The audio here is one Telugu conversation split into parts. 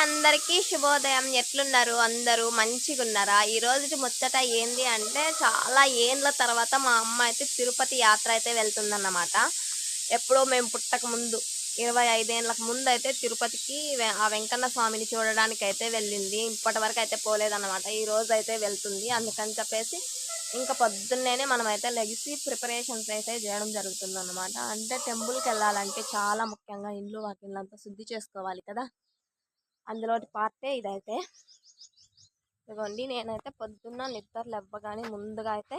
అందరికీ శుభోదయం. ఎట్లున్నారు అందరూ? మంచిగున్నారా? ఈ రోజు ముచ్చట ఏంది అంటే చాలా ఏండ్ల తర్వాత మా అమ్మ అయితే తిరుపతి యాత్ర అయితే వెళ్తుందన్నమాట. ఎప్పుడో మేము పుట్టక ముందు 25 ఏళ్ళకు ముందు అయితే తిరుపతికి ఆ వెంకన్న స్వామిని చూడడానికి అయితే వెళ్ళింది. ఇప్పటి వరకు అయితే పోలేదన్నమాట. ఈ రోజు అయితే వెళ్తుంది. అందుకని చెప్పేసి ఇంకా పొద్దున్నేనే మనమైతే లెగిసి ప్రిపరేషన్స్ అయితే చేయడం జరుగుతుందన్నమాట. అంటే టెంపుల్కి వెళ్ళాలంటే చాలా ముఖ్యంగా ఇండ్లు వాకిళ్ళంతా శుద్ధి చేసుకోవాలి కదా. అందులోటి పార్టే ఇదైతే. ఇదిగోండి, నేనైతే పొద్దున్న నిద్ర లేవగానే ముందుగా అయితే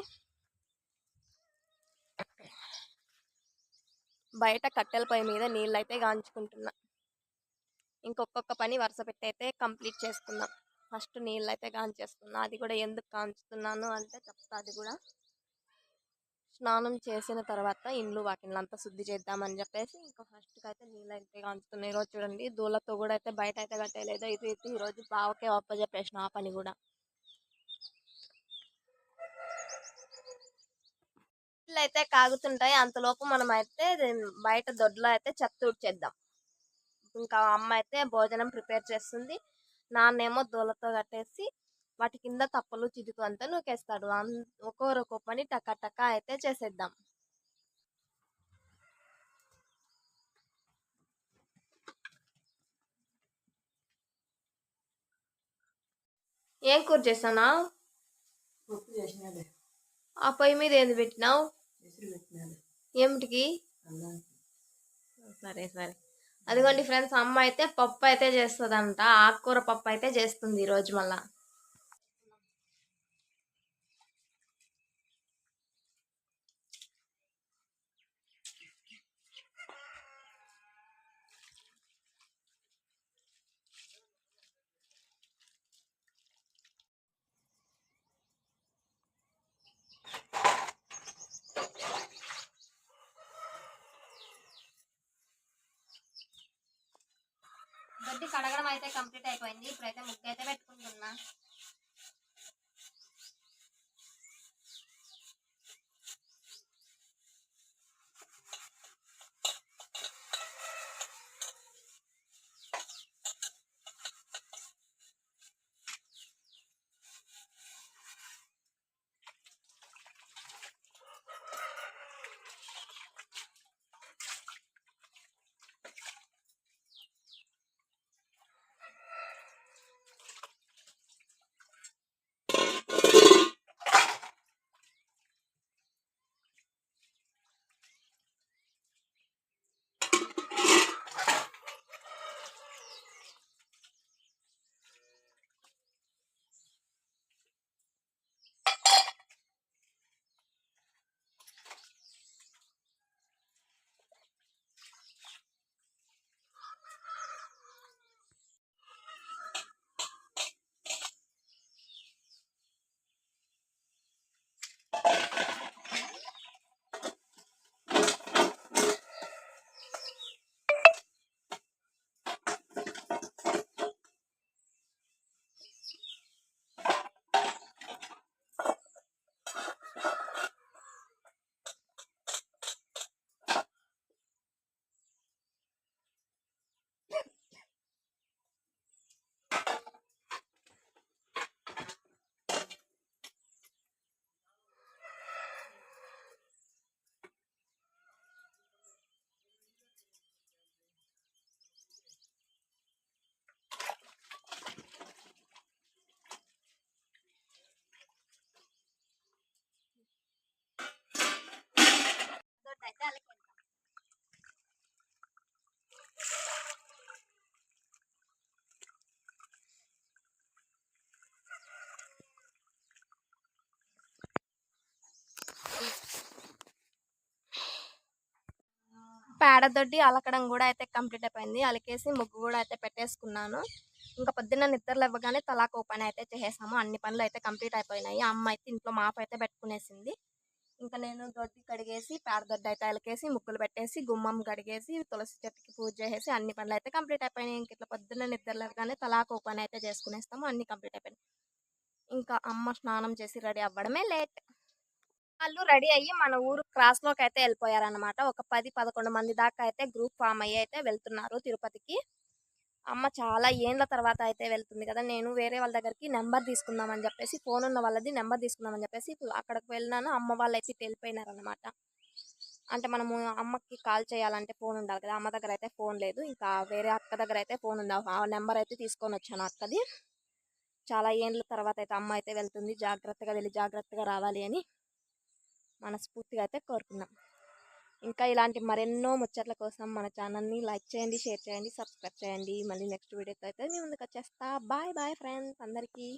బయట కట్టెల పొయ్యి మీద నీళ్ళు అయితే కాంచుకుంటున్నా. ఇంకొక పని వరుస పెట్టి అయితే కంప్లీట్ చేసుకుందాం. ఫస్ట్ నీళ్ళు అయితే కాంచేస్తున్నా. అది కూడా ఎందుకు కాంచుతున్నాను అంటే చెప్తా. అది కూడా స్నానం చేసిన తర్వాత ఇండ్లు వాకిళ్ళంతా శుద్ధి చేద్దామని చెప్పేసి ఇంకా ఫస్ట్కి అయితే నీళ్ళు అయితే కాంచుతున్నాయి. ఈరోజు చూడండి, దూలతో కూడా అయితే బయట అయితే కట్టేయలేదు. ఇది అయితే ఈరోజు బావకే చెప్పేసిన ఆ పని కూడా. నీళ్ళు అయితే కాగుతుంటాయి. అంతలోపు మనం అయితే బయట దొడ్లో అయితే చెత్త ఊడ్చేద్దాం. ఇంకా అమ్మ అయితే భోజనం ప్రిపేర్ చేస్తుంది. నాన్నేమో దూలతో కట్టేసి వాటి కింద తప్పలు చితుకు అంతా నూకేస్తాడు. ఒక్కో పని టక్క టక్క అయితే చేసేద్దాం. ఏం కూర చేసానా? ఆ పొయ్యి మీద ఏంది పెట్టినావు? ఏమిటికి? సరే సరే. అదిగోండి ఫ్రెండ్స్, అమ్మ అయితే పప్పు అయితే చేస్తుందంట. ఆకుకూర పప్పు అయితే చేస్తుంది ఈరోజు మళ్ళా. గడ్డి కడగడం అయితే కంప్లీట్ అయిపోయింది. ఇప్పుడైతే ముగ్గు అయితే పెట్టుకుంటున్నా. పేడదొడ్డి అలకడం కూడా అయితే కంప్లీట్ అయిపోయింది. అలికేసి ముగ్గు కూడా అయితే పెట్టేసుకున్నాను. ఇంకా పొద్దున్న నిద్రలు ఇవ్వగానే తలాకు పని అయితే చేసేసాము. అన్ని పనులు అయితే కంప్లీట్ అయిపోయినాయి. అమ్మ అయితే ఇంట్లో మాపు అయితే పెట్టుకునేసింది. ఇంకా నేను దొడ్డి కడిగేసి పేడదొడ్డి అయితే అలికేసి ముగ్గులు పెట్టేసి గుమ్మం కడిగేసి తులసి చెట్టుకి పూజ చేసేసి అన్ని పనులు అయితే కంప్లీట్ అయిపోయినాయి. ఇంక ఇట్లా పొద్దున్న నిద్రలు ఇవ్వగానే తలాకు పని అయితే చేసుకునేస్తాము. అన్ని కంప్లీట్ అయిపోయినాయి. ఇంకా అమ్మ స్నానం చేసి రెడీ అవ్వడమే లేట్. వాళ్ళు రెడీ అయ్యి మన ఊరు క్రాస్ లోకి అయితే వెళ్ళిపోయారనమాట. ఒక 10-11 మంది దాకా అయితే గ్రూప్ ఫామ్ అయ్యి అయితే వెళ్తున్నారు తిరుపతికి. అమ్మ చాలా ఏండ్ల తర్వాత అయితే వెళ్తుంది కదా! నేను వేరే వాళ్ళ దగ్గరికి నంబర్ తీసుకుందామని జెప్పేసి ఫోనున్న వాళ్ళది నంబర్ తీసుకుందామని జెప్పేసి అక్కడికి వెళ్ళినాను. అమ్మ వాళ్ళైతే ఇటు ఎళ్ళిపోయినారనమాట. అంటే మనము అమ్మకి కాల్ చేయాలంటే ఫోనుండాలి కదా! అమ్మ దగ్గరైతే ఫోను లేదు. ఇంకా వేరే అక్క దగ్గరైతే ఫోనుంది. ఆ నంబరయితే తీసుకొనొచ్చాను అక్కది. చాలా ఏండ్ల తర్వాతయితే అమ్మ అయితే వెళ్తుంది. జాగ్రత్తగా వెళ్లి జాగ్రత్తగా రావాలి అని మనస్ఫూర్తిగా అయితే కోరుకున్నాం. ఇంకా ఇలాంటి మరెన్నో ముచ్చట్ల కోసం మన ఛానల్‌ని లైక్ చేయండి, షేర్ చేయండి, సబ్స్క్రైబ్ చేయండి. మళ్ళీ నెక్స్ట్ వీడియోతో అయితే మీ ముందుకొచ్చేస్తా. బాయ్ బాయ్ ఫ్రెండ్స్ అందరికీ.